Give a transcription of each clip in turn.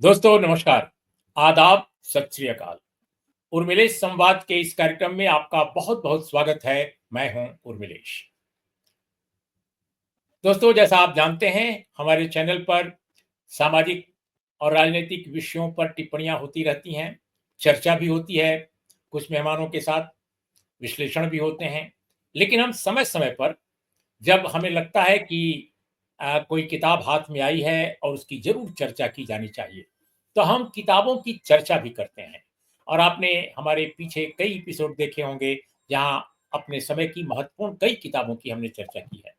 दोस्तों नमस्कार, आदाब, सत श्री अकाल। उर्मिलेश संवाद के इस कार्यक्रम में आपका बहुत-बहुत स्वागत है। मैं हूं उर्मिलेश। दोस्तों जैसा आप जानते हैं, हमारे चैनल पर सामाजिक और राजनीतिक विषयों पर टिप्पणियां होती रहती हैं, चर्चा भी होती है, कुछ मेहमानों के साथ विश्लेषण भी होते हैं। लेकिन हम समय-समय पर जब हमें लगता है कि कोई किताब हाथ में आई है और उसकी ज़रूर चर्चा की जानी चाहिए, तो हम किताबों की चर्चा भी करते हैं। और आपने हमारे पीछे कई एपिसोड देखे होंगे, जहाँ अपने समय की महत्वपूर्ण कई किताबों की हमने चर्चा की है।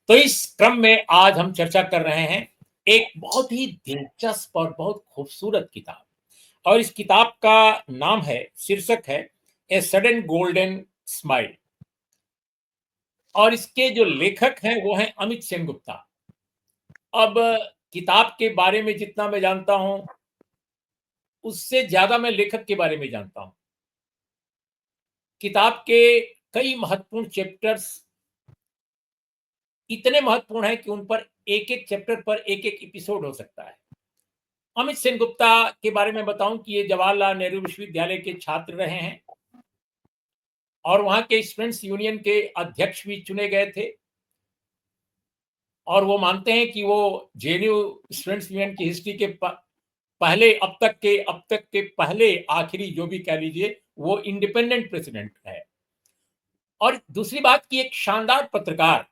तो इस क्रम में आज हम चर्चा कर रहे हैं एक बहुत ही दिलचस्प और बहुत खूबसूरत किताब, और इस किताब का नाम है, शीर्षक है ए सडन गोल्डन स्माइल। और इसके जो लेखक हैं वो हैं अमित सेनगुप्ता। अब किताब के बारे में जितना मैं जानता हूं, उससे ज्यादा मैं लेखक के बारे में जानता हूं। किताब के कई महत्वपूर्ण चैप्टर्स इतने महत्वपूर्ण हैं कि उन पर एक एक चैप्टर पर एक एक एपिसोड हो सकता है। अमित सेनगुप्ता के बारे में बताऊं कि ये जवाहरलाल नेहरू विश्वविद्यालय के छात्र रहे हैं और वहां के स्टूडेंट्स यूनियन के अध्यक्ष भी चुने गए थे। और वो मानते हैं कि वो जेएनयू स्टूडेंट्स यूनियन की हिस्ट्री के पहले अब तक के पहले आखिरी जो भी कह लीजिए, वो इंडिपेंडेंट प्रेसिडेंट है। और दूसरी बात कि एक शानदार पत्रकार,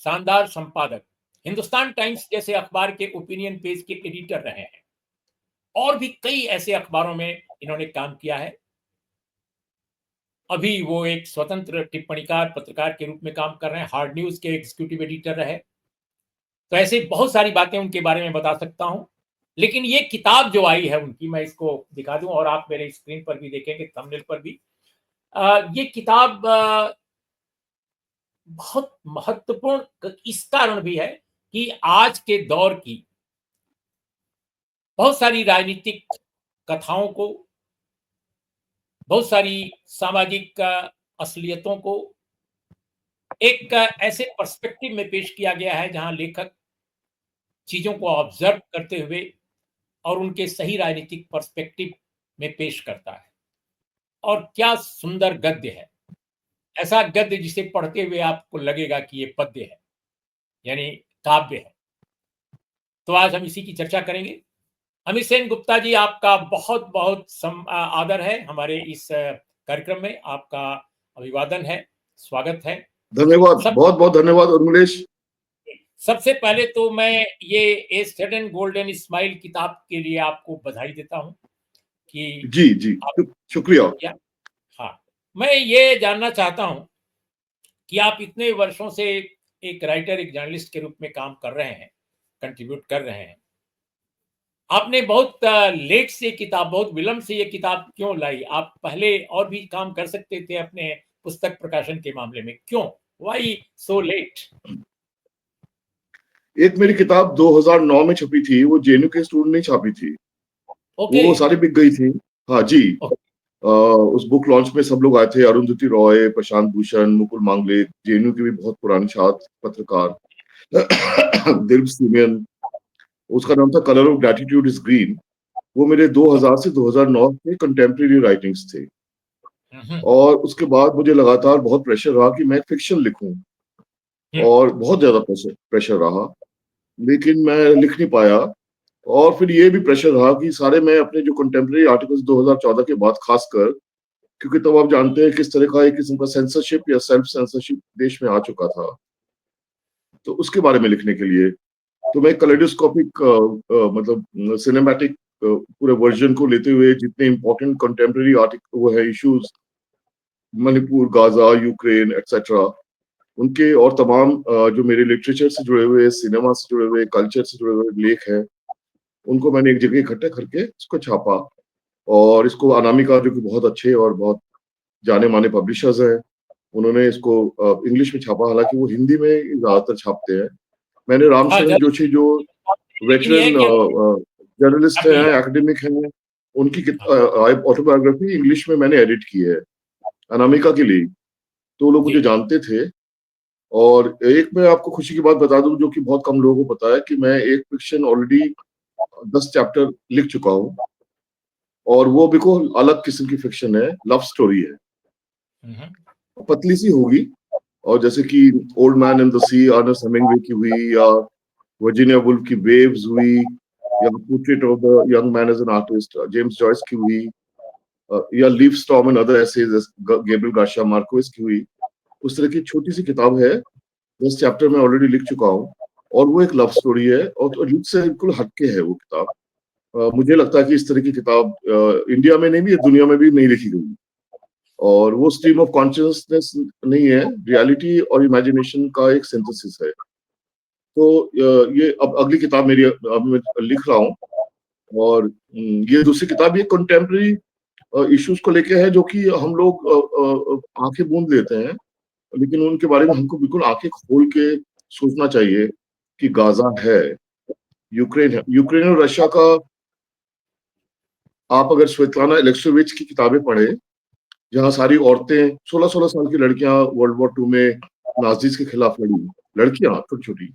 शानदार संपादक, हिंदुस्तान टाइम्स जैसे अखबार के ओपिनियन पेज के एडिटर रहे हैं और भी कई ऐसे अखबारों में इन्होंने काम किया है। अभी वो एक स्वतंत्र टिप्पणीकार पत्रकार के रूप में काम कर रहे हैं, हार्ड न्यूज के एग्जीक्यूटिव एडिटर रहे। तो ऐसे बहुत सारी बातें उनके बारे में बता सकता हूं। लेकिन ये किताब जो आई है उनकी, मैं इसको दिखा दूं और आप मेरे स्क्रीन पर भी देखेंगे, थंबनेल पर भी। ये किताब बहुत महत्वपूर्ण इस कारण भी है कि आज के दौर की बहुत सारी राजनीतिक कथाओं को, बहुत सारी सामाजिक असलियतों को एक ऐसे पर्सपेक्टिव में पेश किया गया है, जहां लेखक चीजों को ऑब्जर्व करते हुए और उनके सही राजनीतिक पर्सपेक्टिव में पेश करता है। और क्या सुंदर गद्य है! ऐसा गद्य जिसे पढ़ते हुए आपको लगेगा कि ये पद्य है, यानी काव्य है। तो आज हम इसी की चर्चा करेंगे। अमित सेन गुप्ता जी, आपका बहुत बहुत आदर है हमारे इस कार्यक्रम में। आपका अभिवादन है, स्वागत है। धन्यवाद, बहुत बहुत धन्यवाद उर्मिलेश। सबसे पहले तो मैं ये ए सडन गोल्डन स्माइल किताब के लिए आपको बधाई देता हूं कि जी जी, शुक्रिया। हाँ, मैं ये जानना चाहता हूं कि आप इतने वर्षों से एक राइटर, एक जर्नलिस्ट के रूप में काम कर रहे हैं, कंट्रीब्यूट कर रहे हैं। आपने बहुत लेट से किताब, बहुत विलंब से ये किताब क्यों लाई? आप पहले और भी काम कर सकते थे अपने पुस्तक प्रकाशन के मामले में, क्यों? Why so let? एक मेरी किताब 2009 में छपी थी, वो जेएनयू के स्टूडेंट ने छापी थी। ओके। वो सारी बिक गई थी। हाँ जी। उस बुक लॉन्च में सब लोग आए थे, अरुंधति रॉय, प्रशांत भूषण, मुकुल मांगले, जेएनयू के भी बहुत पुराने छात्र पत्रकार, दिलीप सीमेन। उसका नाम था colour of gratitude is green. वो मेरे 2000 से 2009 के कंटेम्प्रेरी राइटिंग्स थे। और उसके बाद मुझे लगातार बहुत प्रेशर रहा कि मैं फिक्शन लिखूं, और बहुत ज्यादा प्रेशर रहा, लेकिन मैं लिख नहीं पाया। और फिर ये भी प्रेशर रहा कि सारे मैं अपने जो कंटेम्प्रेरी आर्टिकल्स 2014 के बाद, खासकर क्योंकि तब आप जानते हैं किस तरह का एक किस्म का सेंसरशिप या सेल्फ सेंसरशिप देश में आ चुका था, तो उसके बारे में लिखने के लिए तो मैं कलेडोस्कोपिक मतलब सिनेमैटिक पूरे वर्जन को लेते हुए जितने इंपॉर्टेंट कंटेम्प्रेरी आर्टिकल वो है issues, Manipur, Gaza, Ukraine etcetera, उनके और तमाम जो मेरे लिटरेचर से जुड़े हुए, सिनेमा से जुड़े हुए, कल्चर से जुड़े हुए लेख हैं, उनको मैंने एक जगह इकट्ठा करके इसको छापा। और इसको अनामिका, जो कि बहुत अच्छे और बहुत जाने माने पब्लिशर्स हैं, उन्होंने इसको इंग्लिश में छापा, हालांकि वो हिंदी में ज्यादातर छापते हैं। मैंने रामशरण जोशी, जो वेटरन जर्नलिस्ट हैं, एकेडमिक हैं, उनकी ऑटोबायोग्राफी इंग्लिश में मैंने एडिट की है अनामिका के लिए, तो लोग मुझे जानते थे। और एक मैं आपको खुशी की बात बता दूं, जो कि बहुत कम लोगों को पता है, कि मैं एक फिक्शन ऑलरेडी 10 चैप्टर लिख चुका हूँ, और वो बिल्कुल अलग किस्म की फिक्शन है, लव स्टोरी है, पतली सी होगी, और जैसे कि old man in the sea Ernest Hemingway की हुई, या वर्जीनिया वुल्फ की वेव्स हुई, या portrait of the young man as an artist James Joyce की हुई, या leaf storm and other essays Gabriel Garcia Marquez की हुई। उस तरह की छोटी सी किताब है, 10 चैप्टर में ऑलरेडी लिख चुका हूँ, और वो एक लव स्टोरी है, और तो लिख से बिल्कुल हटके है वो किताब। मुझे लगता है कि इस तरह की किताब इंडिया में नहीं भी, दुनिया में भी नहीं लिखी गई, और वो स्ट्रीम ऑफ कॉन्शियसनेस नहीं है, रियलिटी और इमेजिनेशन का एक सिंथेसिस है। तो ये अब अगली किताब मेरी अब मैं लिख रहा हूँ, और ये दूसरी किताब ये कंटेम्प्रेरी इश्यूज को लेके है, जो कि हम लोग आंखें मूंद लेते हैं, लेकिन उनके बारे में हमको बिल्कुल आंखें खोल के सोचना चाहिए कि गाजा है, यूक्रेन है, यूक्रेन और रशिया का। आप अगर स्वेतलाना इलेक्सोविच की किताबें पढ़े, जहाँ सारी औरतें 16-16 साल की लड़कियां वर्ल्ड वॉर 2 में नाजीज के खिलाफ लड़ी, लड़कियां छोटी छोटी,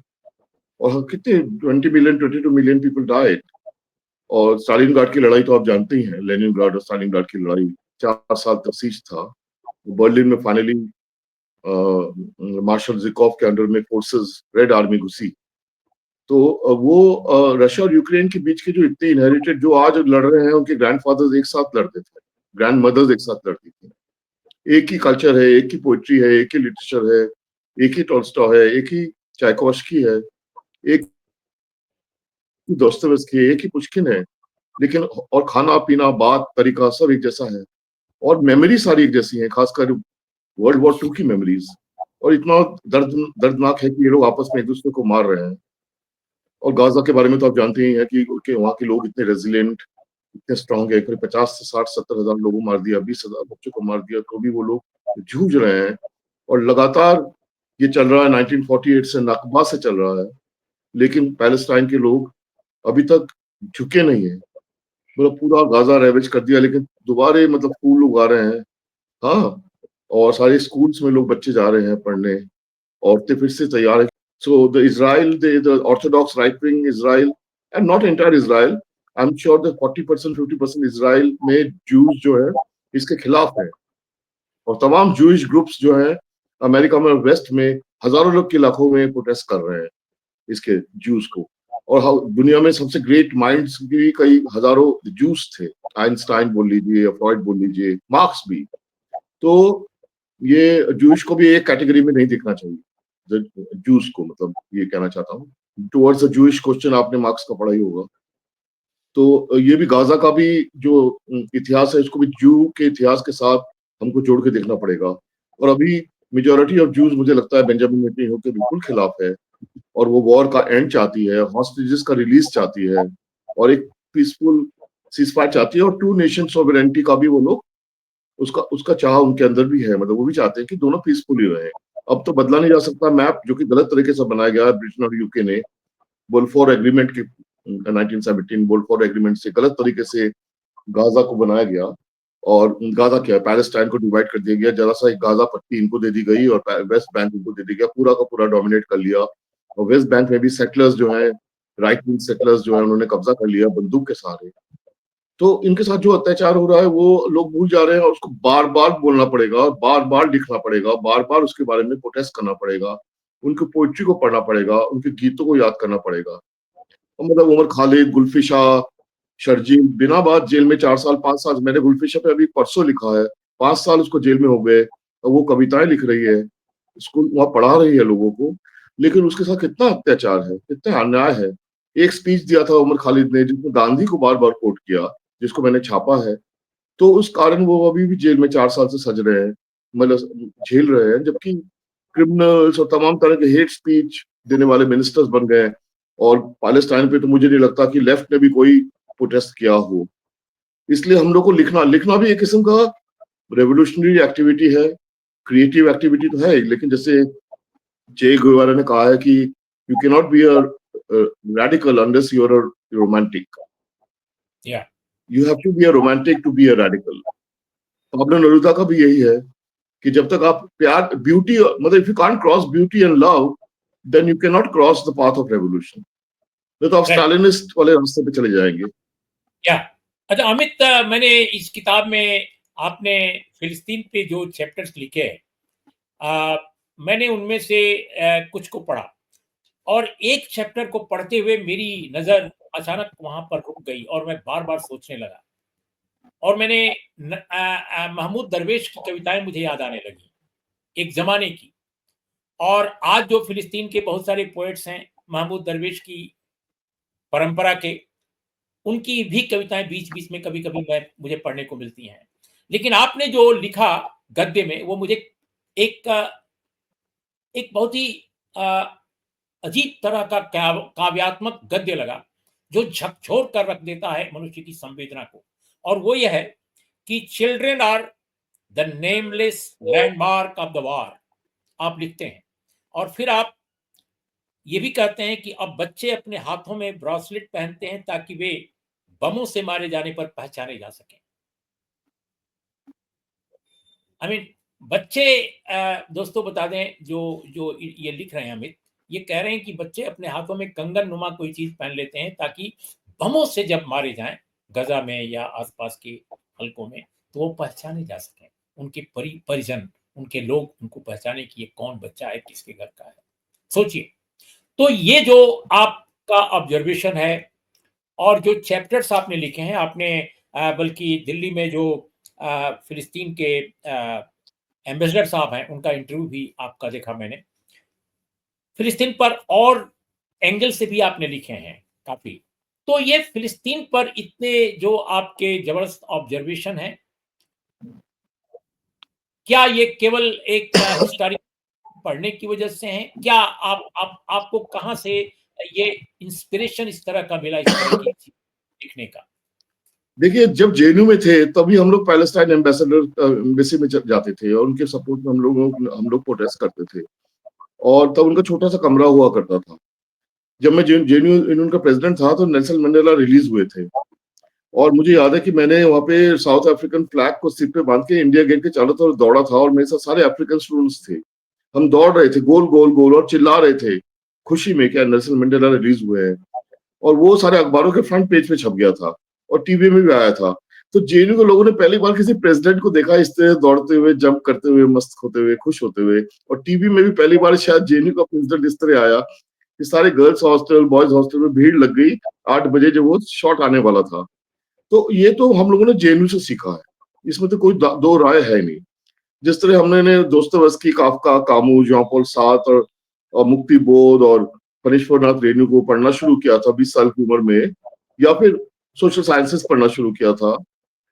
और कितने 20 मिलियन 22 मिलियन पीपल डाइड। और स्टालिनग्राड की लड़ाई तो आप जानते ही हैं, लेनिनग्राड और स्टालिनग्राड की लड़ाई, 4 साल तक सीज था। बर्लिन में फाइनली मार्शल जिकोव के अंडर में फोर्सेस, रेड आर्मी घुसी। तो वो रशिया और यूक्रेन के बीच के जो इतने इनहेरिटेड, जो आज लड़ रहे हैं, उनके ग्रैंडफादर्स एक साथ लड़ते थे, ग्रैंड मदर्स एक साथ लड़ती थी। एक ही कल्चर है, एक ही पोइट्री है, एक ही लिटरेचर है, एक ही टॉल्स्टॉय है, एक ही चायकोव्स्की है, एक ही दोस्तोयेव्स्की है, एक ही पुश्किन है, लेकिन और खाना पीना बात तरीका सब एक जैसा है, और मेमोरी सारी एक जैसी है, खासकर वर्ल्ड वॉर 2 की मेमोरीज। और इतना दर्दनाक है कि ये लोग आपस में एक दूसरे को मार रहे हैं। और गाजा के बारे में तो आप जानते ही हैं कि वहाँ के लोग इतने रेजिलिएंट, इतने स्ट्रांग है, करीब 50 से 60-70 हजार लोगों को मार दिया, 20,000 बच्चों को मार दिया, तो भी वो लोग जूझ रहे हैं। और लगातार ये चल रहा है, 1948 से, नकबा से चल रहा है, लेकिन पैलेस्टाइन के लोग अभी तक झुके नहीं है। मतलब पूरा गाजा रेवेज कर दिया, लेकिन दोबारा मतलब फूल उगा रहे हैं, हाँ, और सारे स्कूल्स में लोग बच्चे जा रहे हैं पढ़ने, औरतें फिर से तैयार है। So the Orthodox right-wing Israel, and not entire Israel, I'm sure that 40%, 50% Israel में Jews जो है इसके खिलाफ है, और तमाम Jewish groups जो है अमेरिका में, वेस्ट में, हजारों लोग के लाखों में प्रोटेस्ट कर रहे हैं इसके Jews को। और दुनिया में सबसे ग्रेट माइंड्स भी कई हजारों Jews थे, आइंस्टाइन बोल लीजिए, फ्रॉइड बोल लीजिए, मार्क्स भी। तो ये Jewish को भी एक कैटेगरी में नहीं देखना चाहिए, जूस को, मतलब ये कहना चाहता हूँ। टुवर्ड्स द जूइश क्वेश्चन आपने मार्क्स का पढ़ा ही होगा। तो ये भी गाजा का भी जो इतिहास है, इसको भी जू के इतिहास के साथ हमको जोड़ के देखना पड़ेगा। और अभी मेजॉरिटी ऑफ जूस, मुझे लगता है, बेंजामिन नेतन्याहू के बिल्कुल खिलाफ है, और वो वॉर का एंड चाहती है, हॉस्टेजेस का रिलीज चाहती है, और एक पीसफुल सीजफायर चाहती है, और 2 नेशन सॉवरेनिटी का भी वो लोग, उसका चाह उनके अंदर भी है, मतलब वो भी चाहते हैं कि दोनों पीसफुली रहे। अब तो बदला नहीं जा सकता मैप, जो कि गलत तरीके से बनाया गया है ब्रिटेन और यूके ने, बोल्फोर एग्रीमेंट के 1917 बोल्फोर एग्रीमेंट से गलत तरीके से गाजा को बनाया गया। और गाजा क्या है, पैलेस्टाइन को डिवाइड कर दिया गया, जरा सा एक गाजा पट्टी इनको दे दी गई, और वेस्ट बैंक इनको दे दिया गया, पूरा का पूरा डोमिनेट कर लिया। और वेस्ट बैंक में भी सेटलर्स जो है, राइट विंग सेटलर्स जो है, उन्होंने कब्जा कर लिया बंदूक के सहारे। तो इनके साथ जो अत्याचार हो रहा है वो लोग भूल जा रहे हैं, और उसको बार बार बोलना पड़ेगा, बार बार लिखना पड़ेगा, बार बार उसके बारे में प्रोटेस्ट करना पड़ेगा, उनकी पोइट्री को पढ़ना पड़ेगा, उनके गीतों को याद करना पड़ेगा। मतलब उमर खालिद, गुल्फी शाह, शर्जील बिना बात जेल में 4 साल 5 साल, मैंने गुल्फी शाह पे अभी परसों लिखा है, 5 साल उसको जेल में हो गए, और वो कविताएं लिख रही है, स्कूल वहां पढ़ा रही है लोगों को, लेकिन उसके साथ कितना अत्याचार है, कितना अन्याय है। एक स्पीच दिया था उमर खालिद ने, जिसमें गांधी को बार बार कोट किया, जिसको मैंने छापा है, तो उस कारण वो अभी भी जेल में 4 साल से सज रहे हैं, मतलब झेल रहे हैं, जबकि क्रिमिनल्स और तमाम तरह के हेट स्पीच देने वाले मिनिस्टर्स बन गए। और पैलेस्टाइन पे तो मुझे नहीं लगता कि लेफ्ट ने भी कोई प्रोटेस्ट किया हो। इसलिए हम लोग को लिखना भी एक किस्म का रेवोल्यूशनरी एक्टिविटी है, क्रिएटिव एक्टिविटी तो है, लेकिन जैसे जे गुएवारा ने कहा है कि you can not be a radical unless you are a romantic. Yeah. You have to be a romantic to be a radical. Pablo Neruda का भी यही है कि जब तक आप प्यार, ब्यूटी, मतलब if you can't cross beauty and love, then you cannot cross the path of revolution. नहीं तो आप राइट। स्टालिनिस्ट वाले रास्ते पे चले जाएंगे। या अच्छा अमित, मैंने इस किताब में आपने फिलिस्तीन पे जो चैप्टर्स लिखे हैं, मैंने उनमें से कुछ को पढ़ा, और एक चैप्टर को पढ़ते हुए मेरी नजर अचानक वहां पर रुक गई और मैं बार बार सोचने लगा, और मैंने महमूद दरवेश की कविताएं मुझे याद आने लगी एक जमाने की। और आज जो फिलिस्तीन के बहुत सारे पोएट्स हैं महमूद दरवेश की परंपरा के, उनकी भी कविताएं बीच बीच में कभी कभी मुझे पढ़ने को मिलती हैं। लेकिन आपने जो लिखा गद्य में, वो मुझे एक एक बहुत ही अजीब तरह का काव्यात्मक गद्य लगा, जो झकझोर कर रख देता है मनुष्य की संवेदना को। और वो यह है कि children are the nameless landmark of the war, आप लिखते हैं। और फिर आप ये भी कहते हैं कि अब बच्चे अपने हाथों में ब्रासलेट पहनते हैं ताकि वे बमों से मारे जाने पर पहचाने जा सकें। आई मीन बच्चे, दोस्तों बता दें, जो जो ये लिख रहे हैं अमित, ये कह रहे हैं कि बच्चे अपने हाथों में कंगन नुमा कोई चीज पहन लेते हैं ताकि बमों से जब मारे जाएं गजा में या आसपास के हलकों में, तो वो पहचाने जा सकें, उनके परिजन, उनके लोग उनको पहचाने कि ये कौन बच्चा है, किसके घर का है। सोचिए, तो ये जो आपका ऑब्जर्वेशन है और जो चैप्टर्स आपने लिखे हैं, आपने बल्कि दिल्ली में जो फिलिस्तीन के एम्बेसडर साहब हैं उनका इंटरव्यू भी आपका देखा मैंने। फिलिस्तीन पर और एंगल से भी आपने लिखे हैं काफी। तो ये फिलिस्तीन पर इतने जो आपके जबरदस्त ऑब्जर्वेशन है, क्या ये केवल एक हिस्टोरिक पढ़ने की वजह से हैं? क्या आपको कहाँ से ये इंस्पिरेशन इस तरह का मिला, इस तरह की चीज लिखने का? देखिए, जब जेएनयू में थे तभी हम लोग पैलेस्टाइन एम्बेसडर एम्बेसी में जाते थे और उनके सपोर्ट में हम लोग प्रोटेस्ट करते थे। और तब उनका छोटा सा कमरा हुआ करता था। जब मैं जेएनयू यूनियन का प्रेसिडेंट था तो नेल्सन मंडेला रिलीज हुए थे, और मुझे याद है कि मैंने वहाँ पे साउथ अफ्रीकन फ्लैग को सिर पे बांध के इंडिया गेट के चारों तरफ दौड़ा था, और मेरे साथ सारे अफ्रीकन स्टूडेंट्स थे। हम दौड़ रहे थे गोल गोल गोल और चिल्ला रहे थे खुशी में क्या नेल्सन मंडेला रिलीज हुए हैं। और वो सारे अखबारों के फ्रंट पेज पे छप गया था और टीवी में भी आया था। तो जेएनयू के लोगों ने पहली बार किसी प्रेसिडेंट को देखा इस तरह दौड़ते हुए, जंप करते हुए, मस्त होते हुए, खुश होते हुए। और टीवी में भी पहली बार शायद जेएनयू का प्रेसिडेंट इस तरह आया कि सारे गर्ल्स हॉस्टल, बॉयज हॉस्टल में भीड़ लग गई 8 बजे जब वो शॉट आने वाला था। तो ये तो हम लोगों ने जेएनयू से सीखा है, इसमें तो कोई दो राय है नहीं। जिस तरह हमने Dostoevsky, Kafka, Camus, John Paul Sartre और मुक्ति बोध और फणीश्वरनाथ रेणु को पढ़ना शुरू किया था 20 साल की उम्र में, या फिर सोशल साइंसेस पढ़ना शुरू किया था,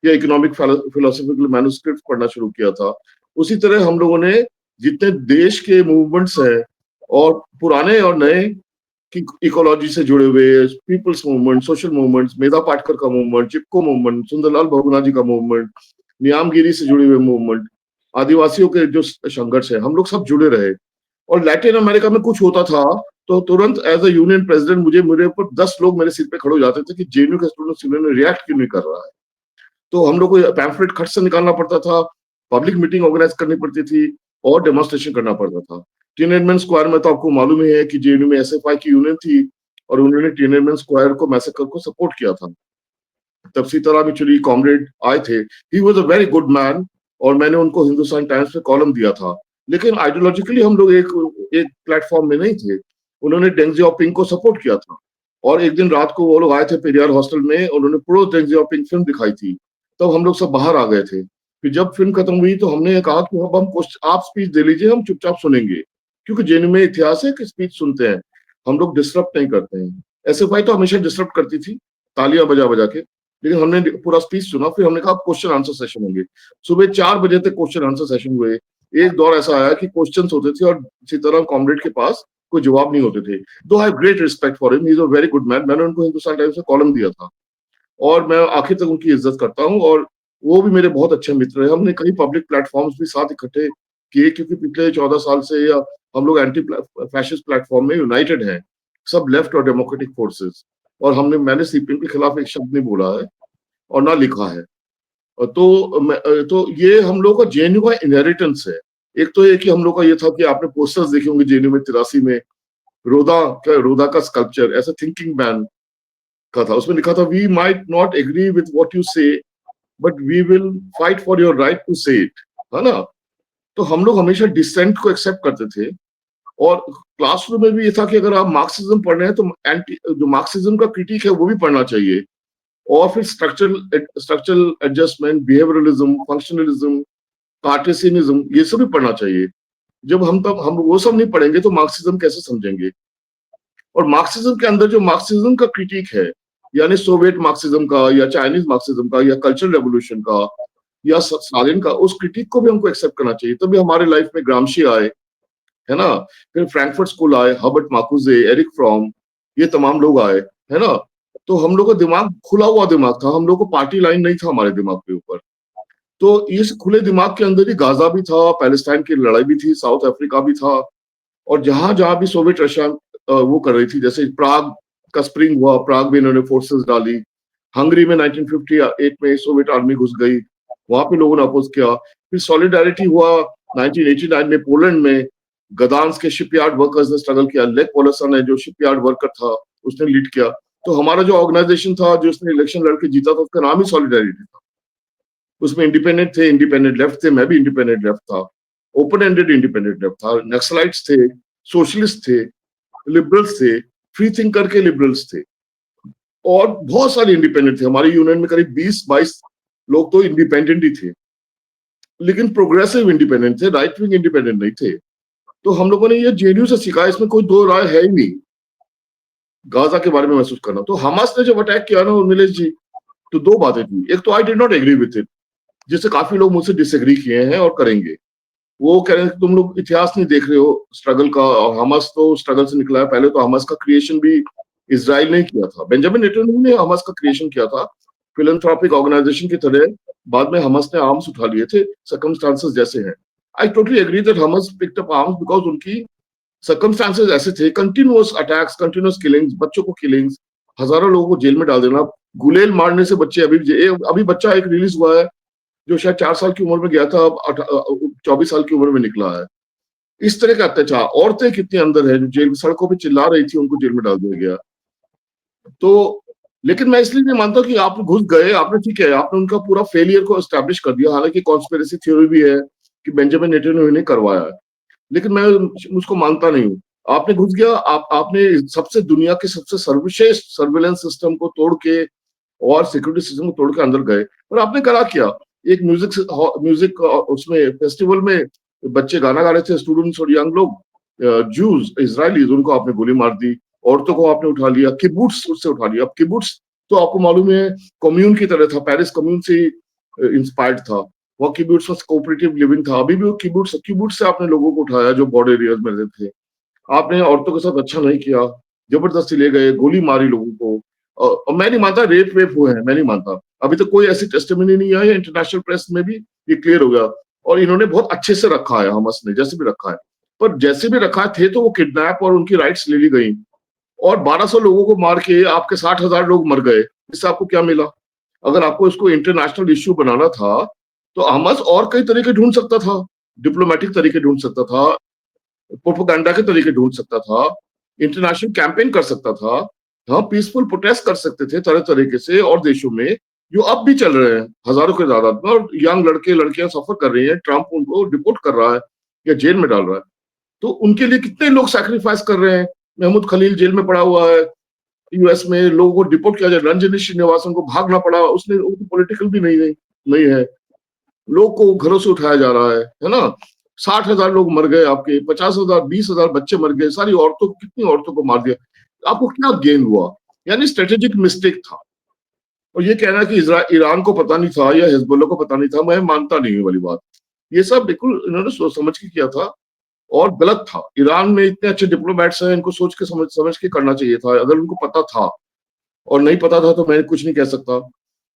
या इकोनॉमिक फिलोसॉफिकल मैन्युस्क्रिप्ट पढ़ना शुरू किया था, उसी तरह हम लोगों ने जितने देश के मूवमेंट्स हैं और पुराने और नए कि इकोलॉजी से जुड़े हुए, people's movement, social movements, Medha Patkar का मूवमेंट, चिपको मूवमेंट, सुंदरलाल बहुगुणा जी का मूवमेंट, नियामगिरी से जुड़े हुए मूवमेंट, आदिवासियों के जो संघर्ष है, हम लोग सब जुड़े रहे। और लैटिन अमेरिका में कुछ होता था तो तुरंत एज अ यूनियन प्रेसिडेंट मेरे ऊपर 10 लोग मेरे सिर पे खड़े हो जाते थे कि जेएनयू के स्टूडेंट्स यूनियन रिएक्ट क्यों नहीं कर रहा है। तो हम लोग को पैम्फलेट खर्च से निकालना पड़ता था, पब्लिक मीटिंग ऑर्गेनाइज करनी पड़ती थी और डेमोन्स्ट्रेशन करना पड़ता था। टिएनएनमेन स्क्वायर में तो आपको मालूम ही है कि जेएनयू में एसएफआई की यूनियन थी और उन्होंने टिएनएनमेन स्क्वायर को मैसेकर को सपोर्ट किया था। तब सीताराम येचुरी कॉमरेड आए थे, he was a very good man, और मैंने उनको हिंदुस्तान टाइम्स पे कॉलम दिया था। लेकिन आइडियोलॉजिकली हम लोग एक प्लेटफॉर्म में नहीं थे। उन्होंने डेंग जियाओपिंग को सपोर्ट किया था, और एक दिन रात को वो लोग आए थे पेरियार हॉस्टल में, उन्होंने प्रो डेंग जियाओपिंग फिल्म दिखाई थी। तब हम लोग सब बाहर आ गए थे। फिर जब फिल्म खत्म हुई तो हमने कहा कि अब हम आप स्पीच दे लीजिए, हम चुपचाप सुनेंगे, क्योंकि जेएनयू में इतिहास है कि स्पीच सुनते हैं, हम लोग डिस्टर्ब नहीं करते हैं। एसएफआई तो हमेशा डिस्टर्ब करती थी तालियां बजा बजा के, लेकिन हमने पूरा स्पीच सुना। फिर हमने कहा क्वेश्चन आंसर सेशन होंगे। सुबह 4 बजे तक क्वेश्चन आंसर सेशन हुए। एक दौर ऐसा आया कि क्वेश्चंस होते थे और सीताराम कॉमरेड के पास कोई जवाब नहीं होते थे। दो I have great respect for him, he is a very good man. मैंने उनको हिंदुस्तान टाइम्स में कॉलम दिया था और मैं आखिर तक उनकी इज्जत करता हूँ, और वो भी मेरे बहुत अच्छे मित्र है। हमने कई पब्लिक प्लेटफॉर्म्स भी साथ इकट्ठे किए, क्योंकि पिछले 14 साल से या हम लोग एंटी फैशिस्ट प्लेटफॉर्म में यूनाइटेड हैं, सब लेफ्ट और डेमोक्रेटिक फोर्सेस। और मैंने सीपीएम के खिलाफ एक शब्द नहीं बोला है और ना लिखा है। तो ये हम लोग का जेएनयू का इनहेरिटेंस है। एक तो ये कि हम लोग का ये था कि आपने पोस्टर्स देखे होंगे जेएनयू में 83 में रोदा का स्कल्पचर ऐसा थिंकिंग मैन का था। उसमें लिखा था, we might not agree with what you say but we will fight for your right to say it, है ना। तो हम लोग हमेशा डिसेंट को एक्सेप्ट करते थे। और क्लासरूम में भी ये था कि अगर आप मार्क्सिज्म पढ़ रहे हैं तो एंटी जो मार्क्सिज्म का क्रिटिक है वो भी पढ़ना चाहिए। और फिर स्ट्रक्चरल एडजस्टमेंट, बिहेवियरलिज्म, फंक्शनलिज्म, कार्टेसियनिज्म, ये सब भी पढ़ना चाहिए। जब हम वो सब नहीं पढ़ेंगे तो मार्क्सिज्म कैसे समझेंगे। और मार्क्सिज्म के अंदर जो मार्क्सिज्म का क्रिटिक है, यानी सोवियत मार्क्सिज्म का या चाइनीज मार्क्सिज्म का या कल्चरल रेवोल्यूशन का या स्टालिन का, उस क्रिटिक को भी हमको एक्सेप्ट करना चाहिए। तभी हमारे लाइफ में ग्रामशी आए, है ना, फिर फ्रैंकफर्ट स्कूल आए, हर्बर्ट मार्कुजे, एरिक फ्रॉम, ये तमाम लोग आए, है ना। तो हम लोग का दिमाग खुला हुआ दिमाग था, हम लोग को पार्टी लाइन नहीं था हमारे दिमाग के ऊपर। तो इस खुले दिमाग के अंदर ही गाजा भी था, पैलेस्टाइन की लड़ाई भी थी, साउथ अफ्रीका भी था। और जहां जहां भी सोवियत रशिया वो कर रही थी, जैसे प्राग का स्प्रिंग हुआ, प्राग में इन्होंने फोर्सेस डाली, हंगरी में 1958 में सोवियत आर्मी घुस गई, वहां पे लोगों ने अपोज किया। फिर सॉलिडारिटी हुआ 1989 में पोलैंड में, गदांस्क के शिपयार्ड वर्कर्स ने स्ट्रगल किया, लेक वॉलेसा ने जो शिपयार्ड वर्कर था उसने लीड किया। तो हमारा जो ऑर्गेनाइजेशन था जो उसने इलेक्शन लड़के जीता था, उसका नाम ही सॉलिडारिटी था। उसमें इंडिपेंडेंट थे, इंडिपेंडेंट लेफ्ट थे, मैं भी इंडिपेंडेंट लेफ्ट था, ओपन एंडेड इंडिपेंडेंट लेफ्ट था, नक्सलाइट्स थे, सोशलिस्ट थे, लिबरल्स थे, फ्री थिंकर के लिबरल्स थे, और बहुत सारे इंडिपेंडेंट थे। हमारी यूनियन में करीब 20-22 लोग तो इंडिपेंडेंट ही थे, लेकिन प्रोग्रेसिव इंडिपेंडेंट थे, राइट विंग इंडिपेंडेंट नहीं थे। तो हम लोगों ने ये जेएनयू से सीखा, इसमें कोई दो राय है ही नहीं गाजा के बारे में महसूस करना। तो हमास ने जब अटैक किया ना उर्मिलेश जी, तो दो बातें थी। एक तो I did not agree with it, जिससे काफी लोग मुझसे डिसएग्री किए हैं और करेंगे। वो कह रहे हैं कि तुम लोग इतिहास नहीं देख रहे हो स्ट्रगल का, और हमास तो स्ट्रगल से निकला है। पहले तो हमास का क्रिएशन भी इजराइल ने किया था, बेंजामिन नेतन्याहू ने हमास का क्रिएशन किया था फिलैंथ्रोपिक ऑर्गेनाइजेशन की तरह। बाद में हमास ने आर्म्स उठा लिए थे, सर्कमस्टांसेस जैसे हैं। I totally agree that Hamas picked up arms because उनकी सर्कमस्टांसेस ऐसे थे, कंटिन्यूअस अटैक्स, कंटिन्यूअस किलिंग्स, बच्चों को किलिंग्स, हजारों लोगों को जेल में डाल देना, गुलेल मारने से बच्चे। अभी बच्चा एक रिलीज हुआ है जो शायद 4 साल की उम्र में गया था, अब 24 साल की उम्र में निकला है। इस तरह का अत्याचार, औरतें कितनी अंदर है जो जेल सड़कों पे चिल्ला रही थी, उनको जेल में डाल दिया गया। तो लेकिन मैं इसलिए नहीं मानता कि आप घुस गए, आपने ठीक है, आपने उनका पूरा फेलियर को एस्टैब्लिश कर दिया। हालांकि कॉन्स्पिरेसी थ्योरी भी है कि बेंजामिन नेतन्याहू ने करवाया है, लेकिन मैं उसको मानता नहीं हूँ। आपने घुस गया, आपने सबसे दुनिया के सबसे सर्वश्रेष्ठ सर्वेलेंस सिस्टम को तोड़ के और सिक्योरिटी सिस्टम को तोड़ के अंदर गए। और आपने करा क्या, एक म्यूजिक उसमें फेस्टिवल में बच्चे गाना गा रहे थे, स्टूडेंट्स और यंग लोग, जूस इजरायलीज, उनको आपने गोली मार दी। औरतों को आपने उठा लिया, किबुट्स उससे उठा लिया। अब किबुट्स तो आपको मालूम है कम्यून की तरह था, पेरिस कम्यून से इंस्पायर्ड था। वह किबुट्स में कोऑपरेटिव लिविंग था। अभी भी वो किबुट्स से आपने लोगों को उठाया जो बॉर्डर एरियाज में रहते थे। आपने औरतों के साथ अच्छा नहीं किया, जबरदस्ती ले गए, गोली मारी लोगों को। और मैं नहीं मानता रेप वेप हुए हैं, मैं नहीं मानता। अभी तक कोई ऐसी टेस्टिमनी नहीं आई है, इंटरनेशनल प्रेस में भी ये क्लियर हो गया। और इन्होंने बहुत अच्छे से रखा है, हमास ने जैसे भी रखा है। पर जैसे भी रखा थे तो वो किडनैप और उनकी राइट्स ले ली गई। और 1200 लोगों को मार के आपके 60,000 लोग मर गए, इससे आपको क्या मिला। अगर आपको इसको इंटरनेशनल इश्यू बनाना था तो हमास और कई तरीके ढूंढ सकता था, डिप्लोमेटिक तरीके ढूंढ सकता था, प्रोपेगेंडा के तरीके ढूंढ सकता था, इंटरनेशनल कैंपेन कर सकता था। हाँ, पीसफुल प्रोटेस्ट कर सकते थे तरह तरीके से, और देशों में जो अब भी चल रहे हैं हजारों के तादाद में, और यंग लड़के लड़कियां सफर कर रही हैं, ट्रंप उनको डिपोर्ट कर रहा है या जेल में डाल रहा है। तो उनके लिए कितने लोग सैक्रिफाइस कर रहे हैं। महमूद खलील जेल में पड़ा हुआ है, यूएस में लोगों को डिपोर्ट किया जाए, रंजनी श्रीनिवासन को भागना पड़ा, उसने पॉलिटिकल भी नहीं है, लोग को घरों से उठाया जा रहा है ना। 60,000 लोग मर गए, आपके 50,000 20,000 बच्चे मर गए, सारी औरतों, कितनी औरतों को मार दिया। आपको क्या गेन हुआ, यानी स्ट्रेटेजिक मिस्टेक था। और ये कहना कि ईरान को पता नहीं था या हिजबुल्लाह को पता नहीं था, मैं मानता नहीं हूँ वाली बात। ये सब बिल्कुल इन्होंने सोच समझ के किया था और गलत था। ईरान में इतने अच्छे डिप्लोमेट्स हैं, इनको सोच के समझ के करना चाहिए था। अगर उनको पता था, और नहीं पता था तो मैं कुछ नहीं कह सकता।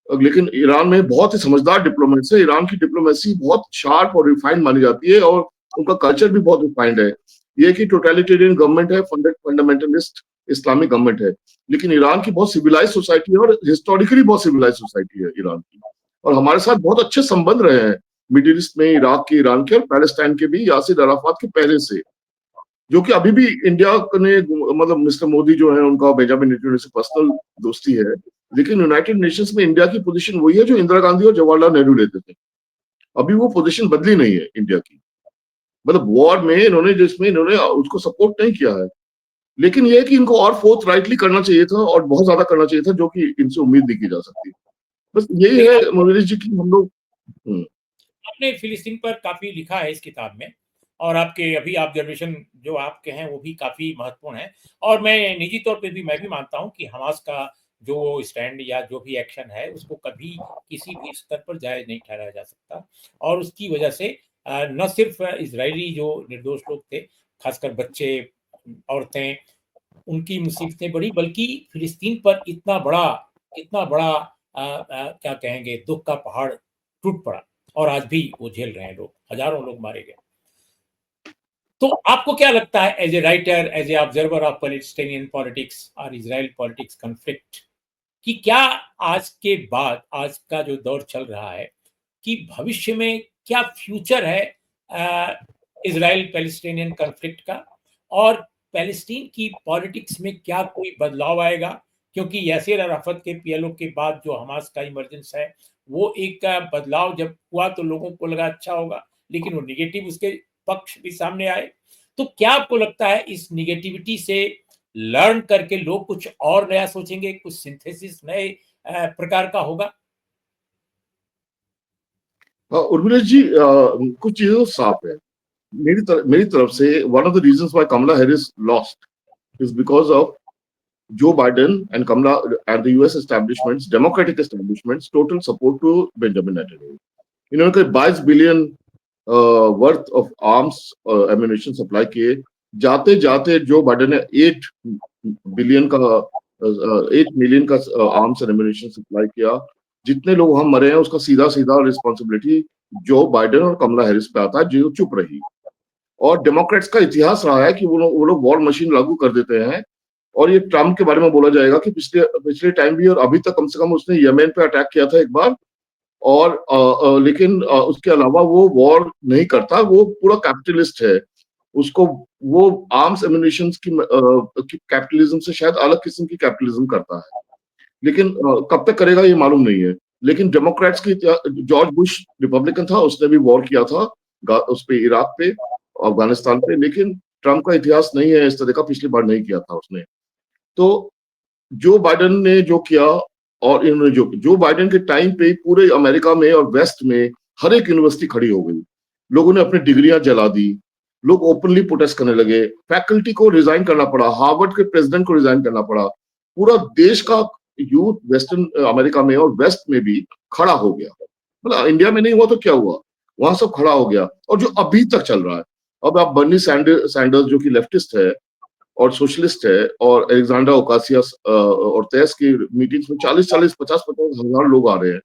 लेकिन ईरान में बहुत ही समझदार डिप्लोमेट्स है। ईरान की डिप्लोमेसी बहुत शार्प और रिफाइंड मानी जाती है, और उनका कल्चर भी बहुत रिफाइंड है। ये कि टोटलिटेरियन गवर्नमेंट है, फंडामेंटलिस्ट इस्लामिक गवर्नमेंट है, लेकिन ईरान की बहुत सिविलाइज सोसाइटी है, और हिस्टोरिकली बहुत सिविलाइज सोसाइटी है ईरान की। और हमारे साथ बहुत अच्छे संबंध रहे हैं मिडिल ईस्ट में, इराक के, ईरान के और पैलेस्टाइन के भी, यासिर अराफात के पहले से। जो कि अभी भी इंडिया ने, मतलब मिस्टर मोदी जो है उनका बेंजामिन नेतन्याहू से पर्सनल दोस्ती है, लेकिन यूनाइटेड नेशंस में इंडिया की पोजीशन वही है जो इंदिरा गांधी और जवाहरलाल नेहरू लेते थे। अभी वो पोजीशन बदली नहीं है इंडिया की। मतलब वॉर में इन्होंने, जिसमें इन्होंने उसको सपोर्ट नहीं किया है, लेकिन ये है कि इनको और फोर्थ राइटली करना चाहिए था और बहुत ज्यादा करना चाहिए था, जो कि इनसे उम्मीद नहीं की जा सकती। बस यही लेकिन है मोदी जी की हम लोग। आपने फिलिस्तीन पर काफी लिखा है इस किताब में, और आपके अभी ऑब्जर्वेशन जो आपके हैं वो भी काफी महत्वपूर्ण है। और मैं निजी तौर पे भी मैं भी मानता हूं कि हमास का जो स्टैंड या जो भी एक्शन है उसको कभी किसी भी स्तर पर जायज नहीं ठहराया जा सकता। और उसकी वजह से न सिर्फ इजरायली जो निर्दोष लोग थे, खासकर बच्चे, औरतें, उनकी मुसीबतें बढ़ी, बल्कि फिलिस्तीन पर इतना बड़ा क्या कहेंगे, दुख का पहाड़ टूट पड़ा, और आज भी वो झेल रहे हैं लोग, हजारों लोग मारे गए। तो आपको क्या लगता है, as a writer, as a observer of Palestinian politics और इजराइल पॉलिटिक्स कॉन्फ्लिक्ट, कि क्या आज के बाद, आज का जो दौर चल रहा है, कि भविष्य में क्या फ्यूचर है इजराइल पैलेस्टाइनियन कॉन्फ्लिक्ट का, और पैलेस्टीन की पॉलिटिक्स में क्या कोई बदलाव आएगा? क्योंकि यासिर अराफत के पीएलओ के बाद जो हमास का इमरजेंस है, वो एक बदलाव जब हुआ तो लोगों को लगा अच्छा होगा, लेकिन वो निगेटिव उसके पक्ष भी सामने आए। तो क्या आपको लगता है इस निगेटिविटी से लर्न करके लोग कुछ और नया सोचेंगे, कुछ सिंथेसिस नए प्रकार का होगा? उर्मिला जी, कुछ चीजें तो साफ है। मेरी तरफ से one of the reasons why Kamala Harris lost is because of Joe Biden and Kamala and the US establishments, democratic establishments, total support to Benjamin Netanyahu. इन्होंने करीब 22 billion worth of arms ammunition supply किए। जाते जाते Joe Biden ने 8 billion का 8 million का arms and ammunition supply किया। जितने लोग वहां मरे हैं उसका सीधा सीधा रिस्पॉन्सिबिलिटी जो बाइडेन और कमला हैरिस पे आता है, जो चुप रही। और डेमोक्रेट्स का इतिहास रहा है कि वो लोग वॉर मशीन लागू कर देते हैं। और ये ट्रम्प के बारे में बोला जाएगा कि पिछले टाइम भी और अभी तक कम से कम उसने यमेन पे अटैक किया था एक बार। और लेकिन उसके अलावा वो वॉर नहीं करता, वो पूरा कैपिटलिस्ट है। उसको वो आर्म्स एम्यूनिशन की कैपिटलिज्म से शायद अलग किस्म की कैपिटलिज्म करता है, लेकिन कब तक करेगा ये मालूम नहीं है। लेकिन डेमोक्रेट्स की, जॉर्ज बुश रिपब्लिकन था, उसने भी वॉर किया था उस पे, इराक पे, अफगानिस्तान पे। लेकिन ट्रम्प का इतिहास नहीं है इस तरह का, पिछली बार नहीं किया था उसने। तो जो बाइडेन ने जो किया, और इन्होंने जो बाइडेन के टाइम पे पूरे अमेरिका में और वेस्ट में हर एक यूनिवर्सिटी खड़ी हो गई। लोगों ने अपनी डिग्रियां जला दी, लोग ओपनली प्रोटेस्ट करने लगे, फैकल्टी को रिजाइन करना पड़ा, हार्वर्ड के प्रेसिडेंट को रिजाइन करना पड़ा। पूरा देश का यूथ वेस्टर्न अमेरिका में और वेस्ट में भी खड़ा हो गया। मतलब इंडिया में नहीं हुआ तो क्या हुआ, वहां सब खड़ा हो गया। और जो अभी तक चल रहा है, अब आप बर्नी सैंडर्स जो कि लेफ्टिस्ट है और सोशलिस्ट है, और एलेक्जेंडर ओकासियस और तेस की मीटिंग्स में 40-40, 50-50 हजार लोग आ रहे हैं।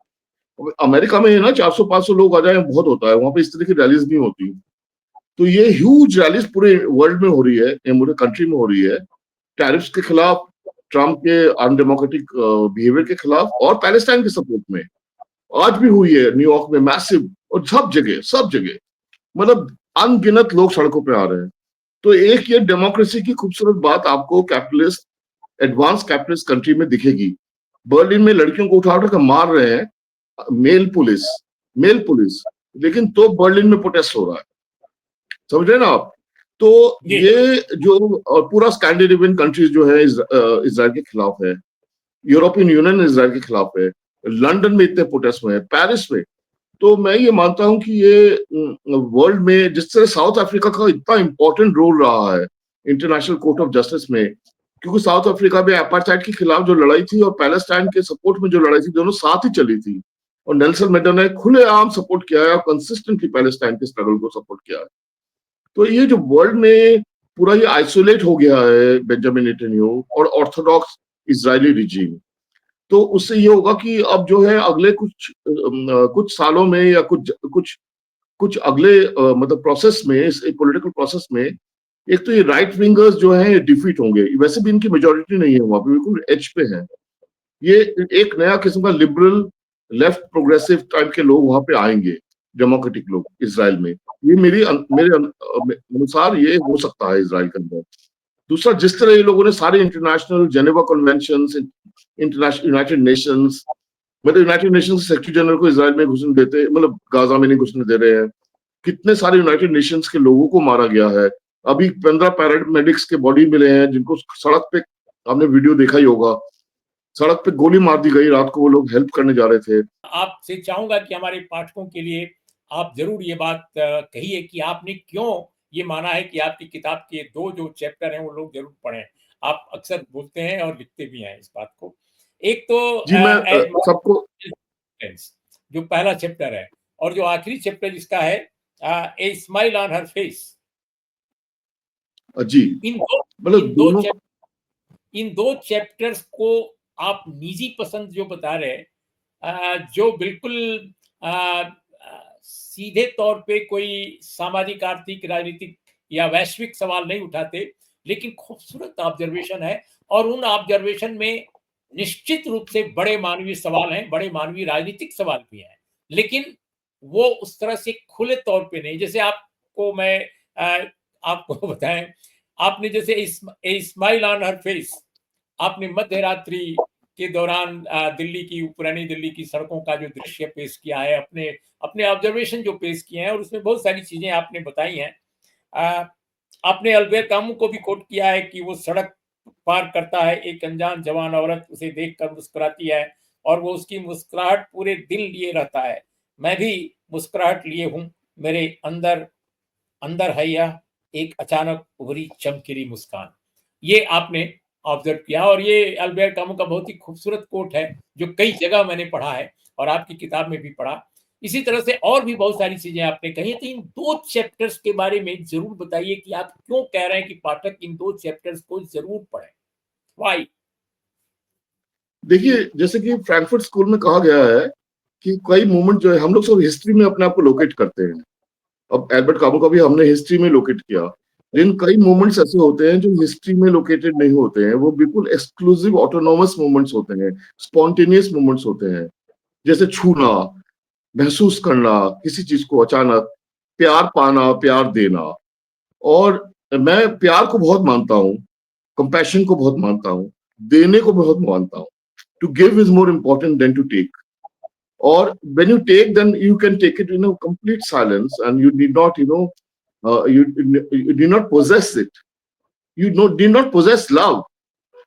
अमेरिका में ना 400-500 लोग आ जाए बहुत होता है, वहां पे इस तरह की रैलीज नहीं होती। तो ये ह्यूज रैलीज पूरे वर्ल्ड में हो रही है, पूरे कंट्री में हो रही है, टैरिफ्स के खिलाफ, ट्रम्प के अनडेमोक्रेटिक बिहेवियर के खिलाफ, और पैलेस्टाइन के सपोर्ट में। आज भी हुई है न्यूयॉर्क में मैसिव, और सब जगह मतलब अनगिनत लोग सड़कों पे आ रहे हैं। तो एक ये डेमोक्रेसी की खूबसूरत बात आपको कैपिटलिस्ट, एडवांस कैपिटलिस्ट कंट्री में दिखेगी। बर्लिन में लड़कियों को उठा उठा मार रहे हैं मेल पुलिस, लेकिन तो बर्लिन में प्रोटेस्ट हो रहा है, समझ रहे ना आप? तो ये जो पूरा स्कैंडिनेवियन कंट्रीज जो है इजराइल के खिलाफ है, यूरोपियन यूनियन इजराइल के खिलाफ है, लंदन में इतने प्रोटेस्ट हुए हैं, पेरिस में। तो मैं ये मानता हूं कि ये वर्ल्ड में जिस तरह साउथ अफ्रीका का इतना इंपॉर्टेंट रोल रहा है इंटरनेशनल कोर्ट ऑफ जस्टिस में, क्योंकि साउथ अफ्रीका में अपार्थाइड के खिलाफ जो लड़ाई थी और पैलेस्टाइन के सपोर्ट में जो लड़ाई थी, दोनों साथ ही चली थी। और नेल्सन मंडेला ने खुलेआम सपोर्ट किया है और कंसिस्टेंटली पैलेस्टाइन के स्ट्रगल को सपोर्ट किया है। तो ये जो वर्ल्ड में पूरा ये आइसोलेट हो गया है बेंजामिन नेतन्याहू और ऑर्थोडॉक्स इजरायली रिजीम, तो उससे ये होगा कि अब जो है अगले कुछ सालों में या कुछ अगले मतलब प्रोसेस में, इस पॉलिटिकल प्रोसेस में, एक तो ये राइट विंगर्स जो हैं डिफीट होंगे। वैसे भी इनकी मेजोरिटी नहीं है वहां पे, बिल्कुल एज पे है। ये एक नया किस्म का लिबरल लेफ्ट प्रोग्रेसिव टाइप के लोग वहां पे आएंगे, डेमोक्रेटिक लोग इजराइल में। ये मेरे अनुसार ये हो सकता है इजराइल के अंदर। दूसरा, जिस तरह ये लोगों ने सारे international Geneva convention, international United Nations, मतलब यूनाइटेड नेशंस सेक्रेटरी जनरल को इजराइल में घुसने देते, मतलब गाजा में नहीं घुसने दे रहे हैं। कितने सारे यूनाइटेड नेशंस के लोगों को मारा गया है। अभी 15 पैरामेडिक्स के बॉडी मिले हैं जिनको सड़क पे, आपने वीडियो देखा ही होगा, सड़क पे गोली मार दी गई रात को, वो लोग हेल्प करने जा रहे थे। आपसे चाहूंगा कि हमारे पाठकों के लिए आप जरूर ये बात कहिए कि आपने क्यों ये माना है कि आपकी किताब के 2 जो चैप्टर हैं वो लोग जरूर पढ़ें। आप अक्सर बोलते हैं और लिखते भी हैं इस बात को। एक तो जी, मैं सबको, जो पहला चैप्टर है, और जो आखिरी चैप्टर जिसका है a smile on her face. जी, इन दो मतलब इन दो दोनों, इन 2 चैप्टर्स को आप निजी पसंद जो बता रहे हैं, जो बिल्कुल सीधे तौर पे कोई सामाजिक, आर्थिक, राजनीतिक या वैश्विक सवाल नहीं उठाते, लेकिन खूबसूरत ऑब्जर्वेशन है, और उन ऑब्जर्वेशन में निश्चित रूप से बड़े मानवीय सवाल हैं, बड़े मानवीय राजनीतिक सवाल भी हैं, लेकिन वो उस तरह से खुले तौर पे नहीं। जैसे आपको मैं आपको बताएं, आपने जैसे ए स्माइल ऑन हर फेस, आपने मध्य रात्रि के दौरान दिल्ली की, पुरानी दिल्ली की सड़कों का जो दृश्य पेश किया है, अपने अपने ऑब्जर्वेशन जो पेश किए हैं, और उसमें बहुत सारी चीजें आपने बताई हैं। आपने अल्बेर कामू को भी कोट किया है कि वो सड़क पार करता है, एक अनजान जवान औरत उसे देखकर मुस्कुराती है और वो उसकी मुस्कुराहट पूरे दिन लिए रहता है। मैं भी मुस्कुराहट लिए हूं, मेरे अंदर अंदर है यह एक अचानक उभरी चमकीली मुस्कान। ये आपने ऑब्जर्व किया, और ये अल्बेर कामू का बहुत ही खूबसूरत कोट है जो कई जगह मैंने पढ़ा है और आपकी किताब में भी पढ़ा। इसी तरह से और भी बहुत सारी चीजें आपने कही। तो इन 2 चैप्टर्स के बारे में जरूर बताइए कि आप क्यों कह रहे हैं कि पाठक इन 2 चैप्टर्स को जरूर पढ़ें। व्हाई? देखिए, जैसे कि फ्रैंकफर्ट स्कूल में कहा गया है कि कई मोमेंट जो है, हम लोग सब हिस्ट्री में अपने आप को लोकेट करते हैं। अब एल्बर्ट कामू का भी हमने हिस्ट्री में लोकेट किया, लेकिन कई मोमेंट्स ऐसे होते हैं जो हिस्ट्री में लोकेटेड नहीं होते हैं। वो बिल्कुल एक्सक्लूसिव ऑटोनोमस मोमेंट्स होते हैं, स्पॉन्टेनियस मोमेंट्स होते हैं। जैसे छूना, महसूस करना किसी चीज को अचानक, प्यार पाना, प्यार देना। और मैं प्यार को बहुत मानता हूँ, कंपैशन को बहुत मानता हूँ, देने को बहुत मानता हूँ। To give is more important than to take. Or when you take, then you can take it in a complete silence, and you did not, you did not possess it. Did not possess love.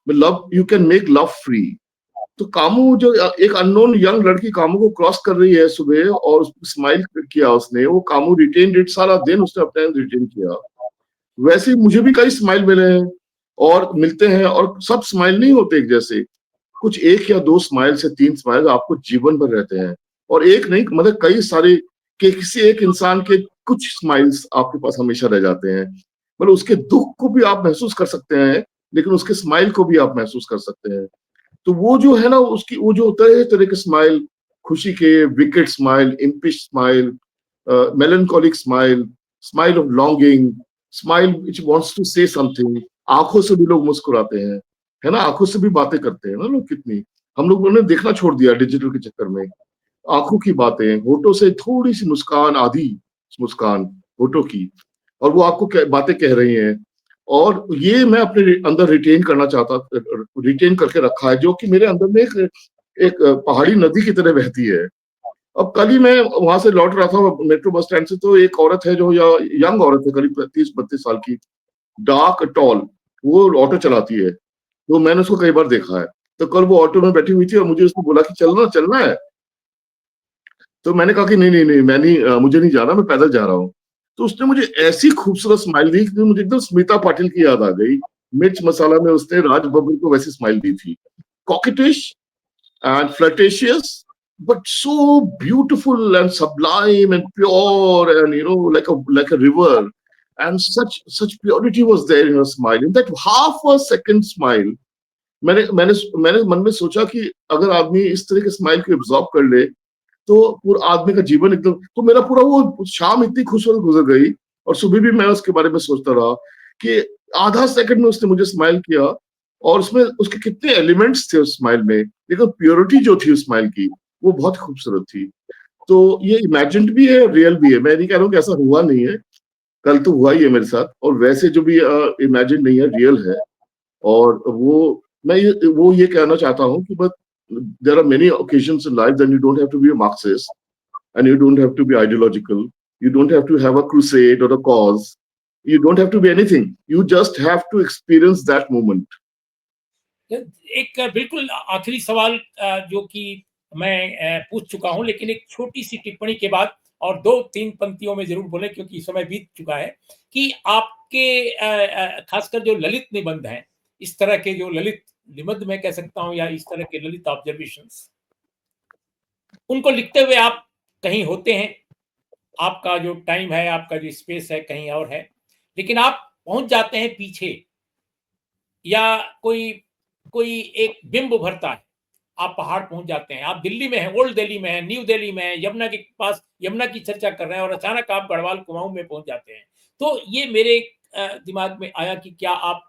But love, you can make love free. तो Camus जो एक unknown young लड़की Camus को cross कर रही है सुबह, और स्माइल किया उसने, वो कामू रिटेन इट, सारा दिन उसने अपने रिटेन किया। वैसे ही मुझे भी कई स्माइल मिले हैं और मिलते हैं, और सब स्माइल नहीं होते एक जैसे। कुछ 1 या 2 स्माइल से 3 स्माइल आपको जीवन भर रहते हैं, और एक नहीं, मतलब कई सारे, कि किसी एक इंसान के कुछ स्माइल्स आपके पास हमेशा रह जाते हैं। मतलब उसके दुख को भी आप महसूस कर सकते हैं, लेकिन उसके स्माइल को भी आप महसूस कर सकते हैं। तो वो जो है ना, उसकी वो जो तरह तरह के स्माइल, खुशी के wicked smile, impish smile, melancholic smile, smile of longing, smile which wants to say something. आंखों से भी लोग मुस्कुराते हैं, है ना, आंखों से भी बातें करते हैं ना लोग। कितनी हम लोगों ने देखना छोड़ दिया डिजिटल के चक्कर में। आंखों की बातें, होठों से थोड़ी सी मुस्कान, आधी मुस्कान होठों की, और वो आपको बातें कह रही हैं। और ये मैं अपने अंदर रिटेन करना चाहता, रिटेन करके रखा है, जो कि मेरे अंदर में एक पहाड़ी नदी की तरह बहती है। अब कल ही मैं वहां से लौट रहा था मेट्रो बस स्टैंड से, तो एक औरत है जो, या यंग औरत है, करीब 30-32 साल की, डार्क टॉल, वो ऑटो चलाती है। तो मैंने उसको कई बार देखा है। तो कल वो ऑटो में बैठी हुई थी और मुझे उसने बोला कि चलना चलना है। तो मैंने कहा कि नहीं नहीं नहीं, मैं नहीं, मुझे नहीं जाना, मैं पैदल जा रहा हूँ। तो उसने मुझे ऐसी खूबसूरत स्माइल दी कि मुझे एकदम स्मिता पाटिल की याद आ गई। मिर्च मसाला में उसने राज बब्बर को वैसी स्माइल दी थी, कॉकेटिश and flirtatious, but so beautiful and sublime and pure, and like a river, and such purity was there in her smile. In that half a second smile, मैंने मैंने मैंने मन में सोचा कि अगर आदमी इस तरह के स्माइल को एब्जॉर्ब कर ले, तो पूरा आदमी का जीवन एकदम, तो मेरा पूरा वो शाम इतनी खुशहाल गुजर गई। और सुबह भी मैं उसके बारे में सोचता रहा कि आधा सेकंड में उसने मुझे स्माइल किया, और उसमें उसके कितने एलिमेंट्स थे उस स्माइल में, लेकिन प्योरिटी जो थी उस स्माइल की, वो बहुत खूबसूरत थी। तो ये इमेजिन्ड भी है, रियल भी है। मैं नहीं कह रहा हूँ कि ऐसा हुआ नहीं है, कल तो हुआ ही है मेरे साथ, और वैसे जो भी इमेजिन नहीं है, रियल है। और वो ये कहना चाहता हूँ कि but there are many occasions in life that you don't have to be a Marxist and you don't have to be ideological, you don't have to have a crusade or a cause, you don't have to be anything, you just have to experience that moment. एक बिल्कुल आखिरी सवाल जो कि मैं पूछ चुका हूं, लेकिन एक छोटी सी टिप्पणी के बाद और 2-3 पंक्तियों में जरूर बोले, क्योंकि समय बीत चुका है, कि आपके खासकर जो ललित निबंध हैं, इस तरह के जो ललित निबंध मैं कह सकता हूं, या इस तरह के ललित ऑब्जर्वेशंस, उनको लिखते हुए आप कहीं होते हैं, आपका जो टाइम है, आपका जो स्पेस है कहीं और है, लेकिन आप पहुंच जाते हैं पीछे, या कोई कोई एक बिंब उभरता है, आप पहाड़ पहुंच जाते हैं, आप दिल्ली में हैं, ओल्ड दिल्ली में हैं, न्यू दिल्ली में हैं, यमुना के पास यमुना की चर्चा कर रहे हैं, और अचानक आप गढ़वाल कुमाऊं में पहुंच जाते हैं। तो ये मेरे दिमाग में आया कि क्या आप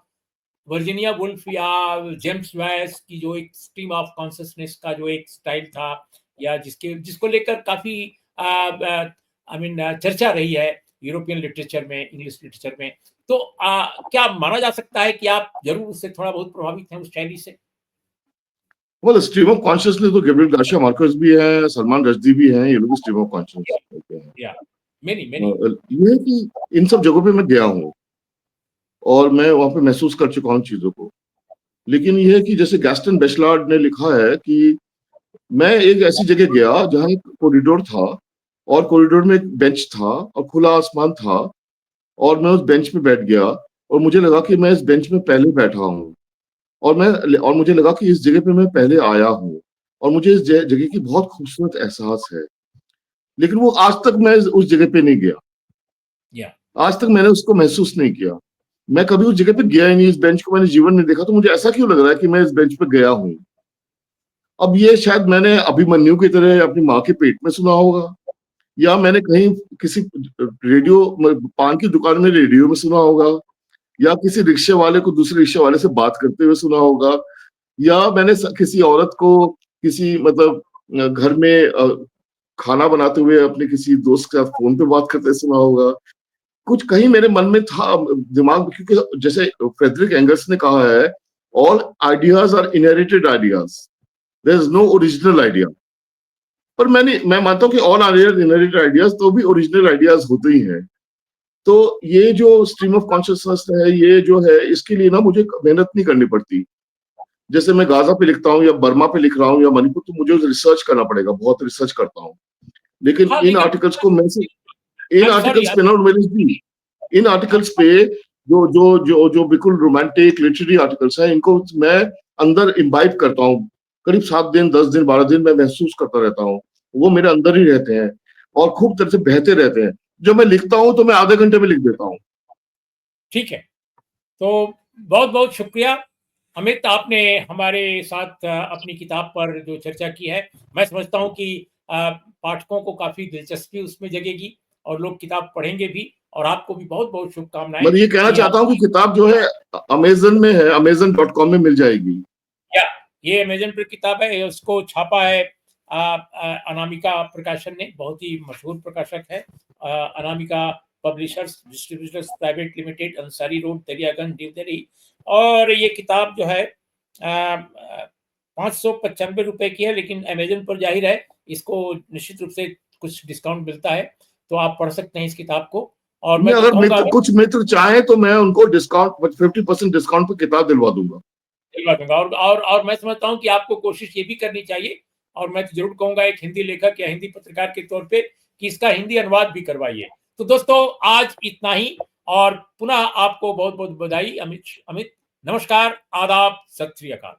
वर्जीनिया वुल्फ या जेम्स जॉयस की जो एक स्ट्रीम ऑफ कॉन्शियसनेस का जो एक स्टाइल था, या जिसको लेकर काफी आई मीन चर्चा रही है यूरोपियन लिटरेचर में, इंग्लिश लिटरेचर में, तो क्या माना जा सकता है कि आप जरूर उससे थोड़ा बहुत प्रभावित हैं, उस शैली से? Well, स्ट्रीम ऑफ कॉन्शियसनेस तो गैब्रियल गार्सिया मार्केस भी है, सलमान रश्दी भी हैं, ये लोग भी स्ट्रीम ऑफ कॉन्शियसनेस होते हैं। या मेनी मेनी ये है कि इन सब जगहों पे मैं गया हूँ और मैं वहां पे महसूस कर चुका हूँ चीजों को। लेकिन ये है कि जैसे गैस्टन बेशलार्ड ने लिखा है कि मैं एक ऐसी जगह गया जहाँ एक कॉरिडोर था, और कॉरिडोर में एक बेंच था और खुला आसमान था, और मैं उस बेंच पे बैठ गया और मुझे लगा कि मैं इस बेंच में पहले बैठा हूँ, और मुझे लगा कि इस जगह पे मैं पहले आया हूँ, और मुझे इस जगह की बहुत खूबसूरत एहसास है। लेकिन वो आज तक मैं उस जगह पे नहीं गया, या आज तक मैंने उसको महसूस नहीं किया। मैं कभी उस जगह पे गया ही नहीं, इस बेंच को मैंने जीवन में देखा, तो मुझे ऐसा क्यों लग रहा है कि मैं इस बेंच पे गया हूँ? अब ये शायद मैंने अभिमन्यु की तरह अपनी माँ के पेट में सुना होगा, या मैंने कहीं किसी रेडियो पान की दुकान में रेडियो में सुना होगा, या किसी रिक्शे वाले को दूसरे रिक्शे वाले से बात करते हुए सुना होगा, या मैंने किसी औरत को किसी मतलब घर में खाना बनाते हुए अपने किसी दोस्त के साथ फोन पे बात करते सुना होगा। कुछ कहीं मेरे मन में था, दिमाग में, क्योंकि जैसे फ्रेडरिक एंगल्स ने कहा है, all ideas are inherited ideas, there is no original idea. पर मैं मानता हूँ कि ऑल आइडियाज इनहेरिटेड आइडियाज तो भी ओरिजिनल आइडियाज होते ही हैं। तो ये जो स्ट्रीम ऑफ कॉन्शियसनेस है, ये जो है, इसके लिए ना मुझे मेहनत नहीं करनी पड़ती। जैसे मैं गाजा पे लिखता हूँ या बर्मा पे लिख रहा हूँ या मणिपुर, तो मुझे रिसर्च करना पड़ेगा, बहुत रिसर्च करता हूँ। लेकिन हाँ, इन लेकिन आर्टिकल्स को मैं इन आई एम सॉरी, आर्टिकल्स पे ना इन आर्टिकल्स पे जो जो जो जो बिल्कुल रोमांटिक लिटरेरी आर्टिकल्स हैं, इनको मैं अंदर इम्बाइब करता हूँ। करीब 7 दिन, 10 दिन, 12 दिन मैं महसूस करता रहता हूँ, वो मेरे अंदर ही रहते हैं और खूब तरह से बहते रहते हैं। जब मैं लिखता हूँ तो मैं आधे घंटे में लिख देता हूँ। ठीक है। तो बहुत बहुत शुक्रिया अमित, आपने हमारे साथ अपनी किताब पर जो चर्चा की है। मैं समझता हूँ कि पाठकों को काफी दिलचस्पी उसमें जगेगी और लोग किताब पढ़ेंगे भी, और आपको भी बहुत बहुत शुभकामनाएं मैं ये कहना कि चाहता आप हूँ कि किताब जो है अमेजन में है, amazon.com में मिल जाएगी। या ये अमेजन पर किताब है, उसको छापा है अनामिका प्रकाशन ने, बहुत ही मशहूर प्रकाशक है। Anamika publishers distributors private limited, Ansari road, Daryaganj, new Delhi. और ये किताब जो है 595 रुपए की है, लेकिन अमेजन पर जाहिर है इसको निश्चित रूप से कुछ डिस्काउंट मिलता है, तो आप पढ़ सकते हैं इस किताब को। और नहीं, मैं तो अगर कहूंगा कुछ मित्र चाहें तो मैं उनको डिस्काउंट 50% डिस्काउंट पे किताब दिलवा दूंगा। दिलवा दूंगा। और मैं समझता हूँ कि आपको कोशिश ये भी करनी चाहिए, और मैं तो जरूर कहूंगा एक हिंदी लेखक या हिंदी पत्रकार के तौर पे, कि इसका हिंदी अनुवाद भी करवाइए। तो दोस्तों, आज इतना ही, और पुनः आपको बहुत बहुत बधाई। अमित, नमस्कार, आदाब, सत श्री अकाल।